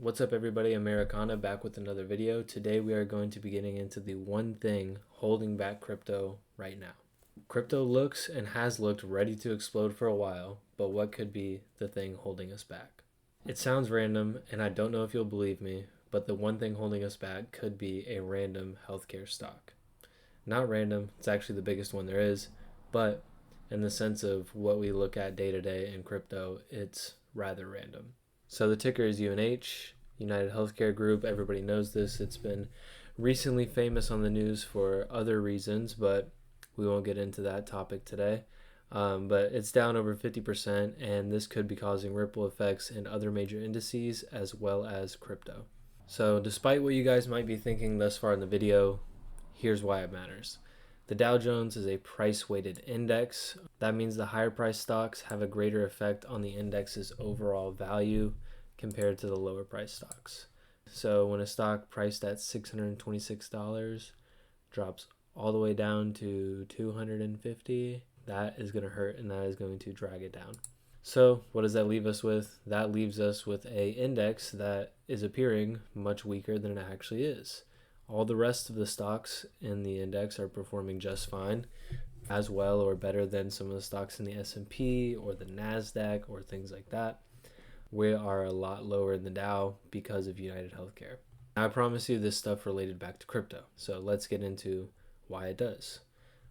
What's up everybody, Americana back with another video. Today we are going to be getting into the one thing holding back crypto right now. Crypto looks and has looked ready to explode for a while, but what could be the thing holding us back? It sounds random and I don't know if you'll believe me, but the one thing holding us back could be a random healthcare stock. Not random, it's actually the biggest one there is, but in the sense of what we look at day to day in crypto, it's rather random. So the ticker is UNH, UnitedHealth Group. Everybody knows this. It's been recently famous on the news for other reasons, but we won't get into that topic today. But it's down over 50%, and this could be causing ripple effects in other major indices as well as crypto. So despite what you guys might be thinking thus far in the video, here's why it matters. The Dow Jones is a price-weighted index. That means the higher price stocks have a greater effect on the index's overall value compared to the lower price stocks. So when a stock priced at $626 drops all the way down to $250, that is going to hurt and that is going to drag it down. So what does that leave us with? That leaves us with an index that is appearing much weaker than it actually is. All the rest of the stocks in the index are performing just fine, as well or better than some of the stocks in the S&P or the NASDAQ or things like that. We are a lot lower in the Dow because of UnitedHealth Group. I promise you this stuff related back to crypto. So let's get into why it does.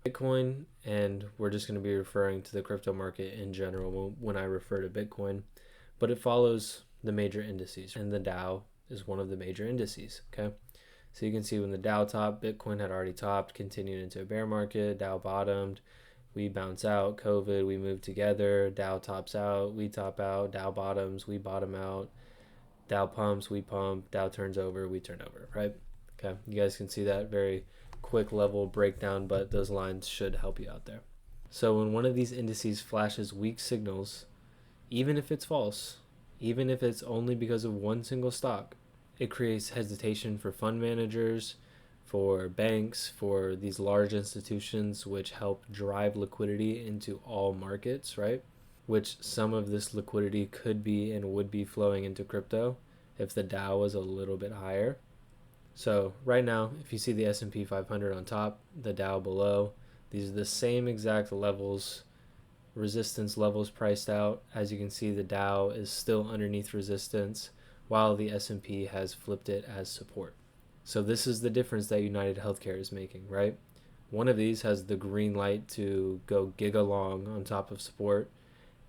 Bitcoin, and we're just going to be referring to the crypto market in general when I refer to Bitcoin, but it follows the major indices, and the Dow is one of the major indices, okay? So you can see when the Dow topped, Bitcoin had already topped, continued into a bear market, Dow bottomed, we bounce out, COVID, we move together, Dow tops out, we top out, Dow bottoms, we bottom out, Dow pumps, we pump, Dow turns over, we turn over, right? Okay, you guys can see that very quick level breakdown, but those lines should help you out there. So when one of these indices flashes weak signals, even if it's false, even if it's only because of one single stock, it creates hesitation for fund managers, for banks, for these large institutions which help drive liquidity into all markets, right? Which some of this liquidity could be and would be flowing into crypto if the Dow was a little bit higher. So right now, if you see the S&P 500 on top, the Dow below, these are the same exact levels, resistance levels priced out. As you can see, the Dow is still underneath resistance, while the S&P has flipped it as support. So this is the difference that UnitedHealth Group is making, right? One of these has the green light to go giga long on top of support,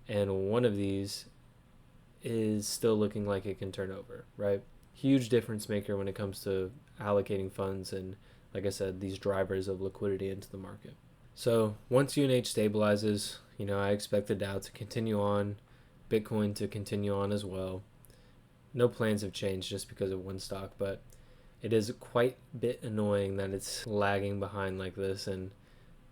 and one of these is still looking like it can turn over, right? Huge difference maker when it comes to allocating funds and, like I said, these drivers of liquidity into the market. So once UNH stabilizes, I expect the Dow to continue on, Bitcoin to continue on as well. No plans have changed just because of one stock, but it is quite a bit annoying that it's lagging behind like this and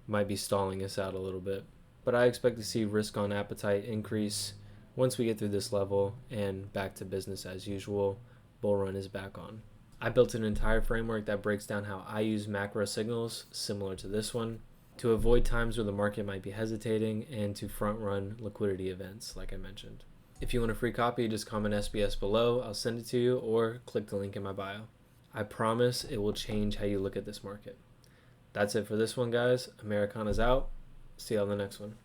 might be stalling us out a little bit. But I expect to see risk on appetite increase once we get through this level and back to business as usual. Bull run is back on. I built an entire framework that breaks down how I use macro signals similar to this one to avoid times where the market might be hesitating and to front run liquidity events like I mentioned. If you want a free copy, just comment SBS below. I'll send it to you or click the link in my bio. I promise it will change how you look at this market. That's it for this one, guys. Americana's out. See you on the next one.